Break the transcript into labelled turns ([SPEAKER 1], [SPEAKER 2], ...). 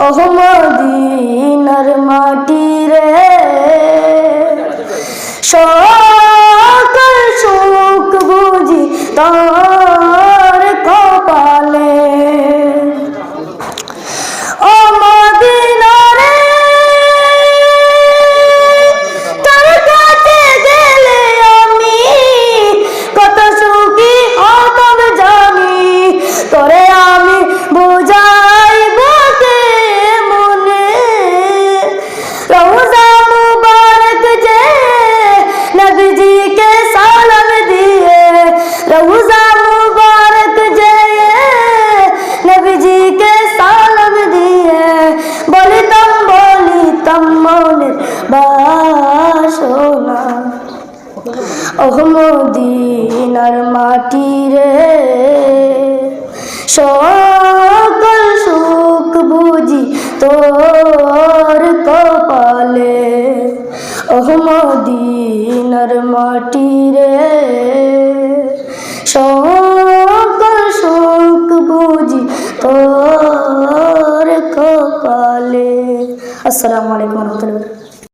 [SPEAKER 1] ওহ মদিনার মাটি রে সকল সুখ বুঝি তোর কপালে। ও মদিনা রে তোর কাছে গেলে আমি কত সুখী হতাম জানি। তোরে আমি বুঝাইব কে মনে রওজা মুবারক যে নবীজিকে সালাম দিয়ে, রওজা মুবারক যে নবীজিকে সালাম দিয়ে বলিতাম মনের বাসনা। ওহ মদিনার মাটি রে সকল সুখ বুঝি তোর কপালে। ওহ মদিনার মাটি রে সকল সুখ বুঝি তোর কপালে। আসসালামু আলাইকুম ওয়া রাহমাতুল্লাহি।